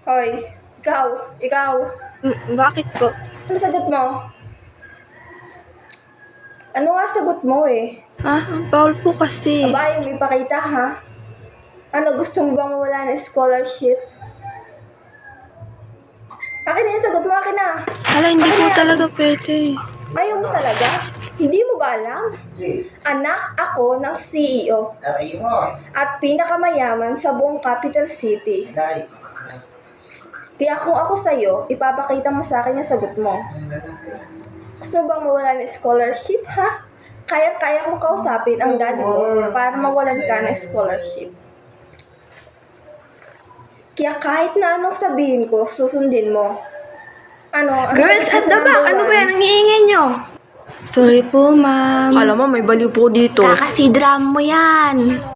Hoy, ikaw. Bakit po? Ano sagot mo? Ano nga sagot mo eh? Bawal po kasi. Aba, yung ipakita ha? Ano, gusto mo bang mawala ng scholarship? Akin na yung sagot mo, akin na. Hala, hindi po talaga pwede. Ayaw mo talaga? Hindi mo ba alam? Anak ako ng CEO at pinakamayaman sa buong capital city. Kaya kung ako sa'yo, ipapakita mo sa akin yung sagot mo. Gusto mo bang mawala ng scholarship, ha? Kaya kong kausapin ang daddy ko para mawalan ka ng scholarship. Kaya kahit na anong sabihin ko, susundin mo. Ano Girls sagot at mo sa the back, number ano ba one? yan? Ang iingay nyo? Sorry po, ma'am. Alam mo, may baliw po dito. Kakasidram mo yan.